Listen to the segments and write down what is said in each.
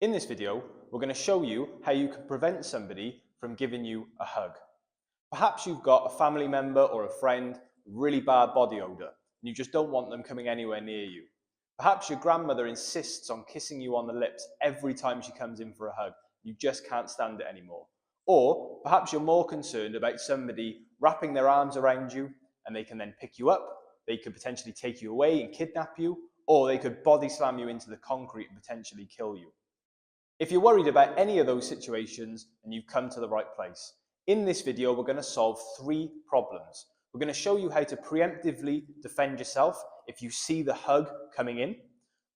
In this video, we're going to show you how you can prevent somebody from giving you a hug. Perhaps you've got a family member or a friend with really bad body odor, and you just don't want them coming anywhere near you. Perhaps your grandmother insists on kissing you on the lips every time she comes in for a hug. You just can't stand it anymore. Or perhaps you're more concerned about somebody wrapping their arms around you and they can then pick you up, they could potentially take you away and kidnap you, or they could body slam you into the concrete and potentially kill you. If you're worried about any of those situations, then you've come to the right place. In this video, we're going to solve 3 problems. We're going to show you how to preemptively defend yourself if you see the hug coming in.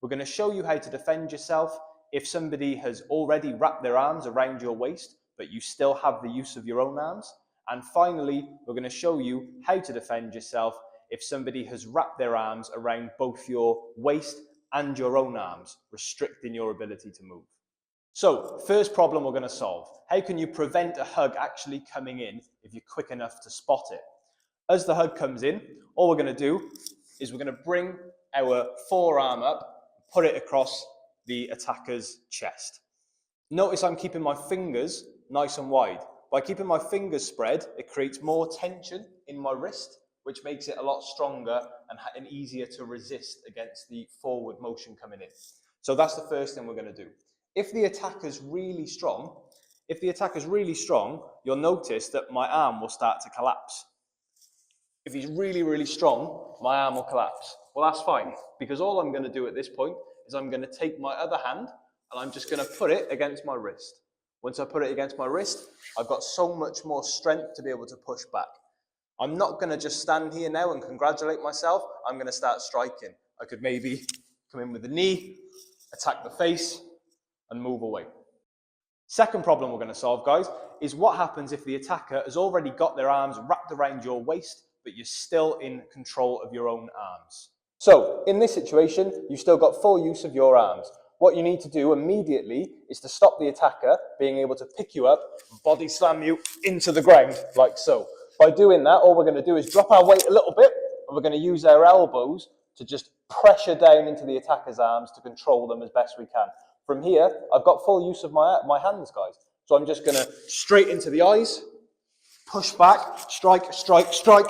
We're going to show you how to defend yourself if somebody has already wrapped their arms around your waist, but you still have the use of your own arms. And finally, we're going to show you how to defend yourself if somebody has wrapped their arms around both your waist and your own arms, restricting your ability to move. So, first problem we're going to solve. How can you prevent a hug actually coming in if you're quick enough to spot it? As the hug comes in, all we're going to do is we're going to bring our forearm up, put it across the attacker's chest. Notice I'm keeping my fingers nice and wide. By keeping my fingers spread, it creates more tension in my wrist, which makes it a lot stronger and easier to resist against the forward motion coming in. So that's the first thing we're going to do. If the attacker's really strong, you'll notice that my arm will start to collapse. If he's really, really strong, my arm will collapse. Well, that's fine, because all I'm going to do at this point is I'm going to take my other hand and I'm just going to put it against my wrist. Once I put it against my wrist, I've got so much more strength to be able to push back. I'm not going to just stand here now and congratulate myself. I'm going to start striking. I could maybe come in with the knee, attack the face, and move away. Second problem we're going to solve, guys, is what happens if the attacker has already got their arms wrapped around your waist, but you're still in control of your own arms. So, in this situation, you've still got full use of your arms. What you need to do immediately is to stop the attacker being able to pick you up and body slam you into the ground, like so. By doing that, all we're going to do is drop our weight a little bit, and we're going to use our elbows to just pressure down into the attacker's arms to control them as best we can. From here, I've got full use of my hands, guys. So I'm just going to straight into the eyes, push back, strike, strike, strike,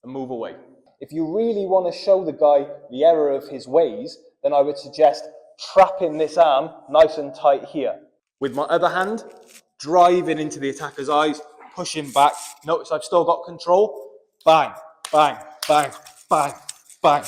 and move away. If you really want to show the guy the error of his ways, then I would suggest trapping this arm nice and tight here. With my other hand, driving into the attacker's eyes, pushing back. Notice I've still got control. Bang, bang, bang, bang, bang.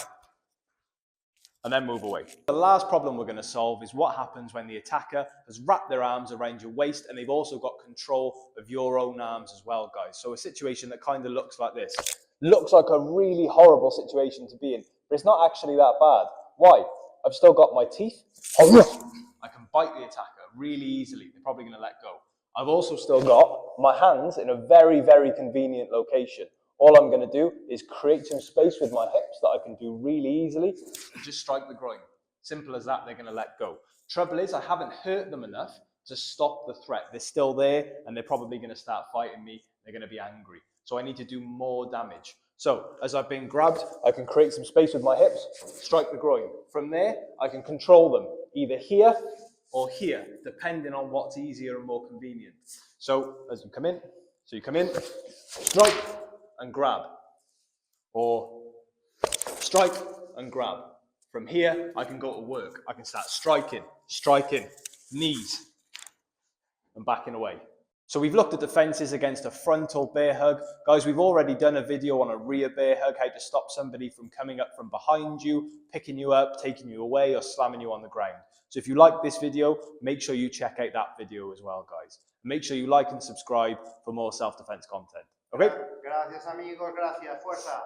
And then move away. The last problem we're going to solve is what happens when the attacker has wrapped their arms around your waist and they've also got control of your own arms as well, guys. So a situation that kind of looks like this. Looks like a really horrible situation to be in, but it's not actually that bad. Why? I've still got my teeth. I can bite the attacker really easily. They're probably going to let go. I've also still got my hands in a very, very convenient location. All I'm going to do is create some space with my hips that I can do really easily and just strike the groin. Simple as that, they're going to let go. Trouble is, I haven't hurt them enough to stop the threat. They're still there and they're probably going to start fighting me. They're going to be angry. So I need to do more damage. So as I've been grabbed, I can create some space with my hips, strike the groin. From there, I can control them either here or here, depending on what's easier and more convenient. So as you come in, strike, and grab, or strike and grab. From here, I can go to work. I can start striking, knees, and backing away. So we've looked at defenses against a frontal bear hug. Guys, we've already done a video on a rear bear hug, how to stop somebody from coming up from behind you, picking you up, taking you away, or slamming you on the ground. So if you like this video, make sure you check out that video as well, guys. Make sure you like and subscribe for more self-defense content. Okay? Gracias, amigos. Gracias. Fuerza.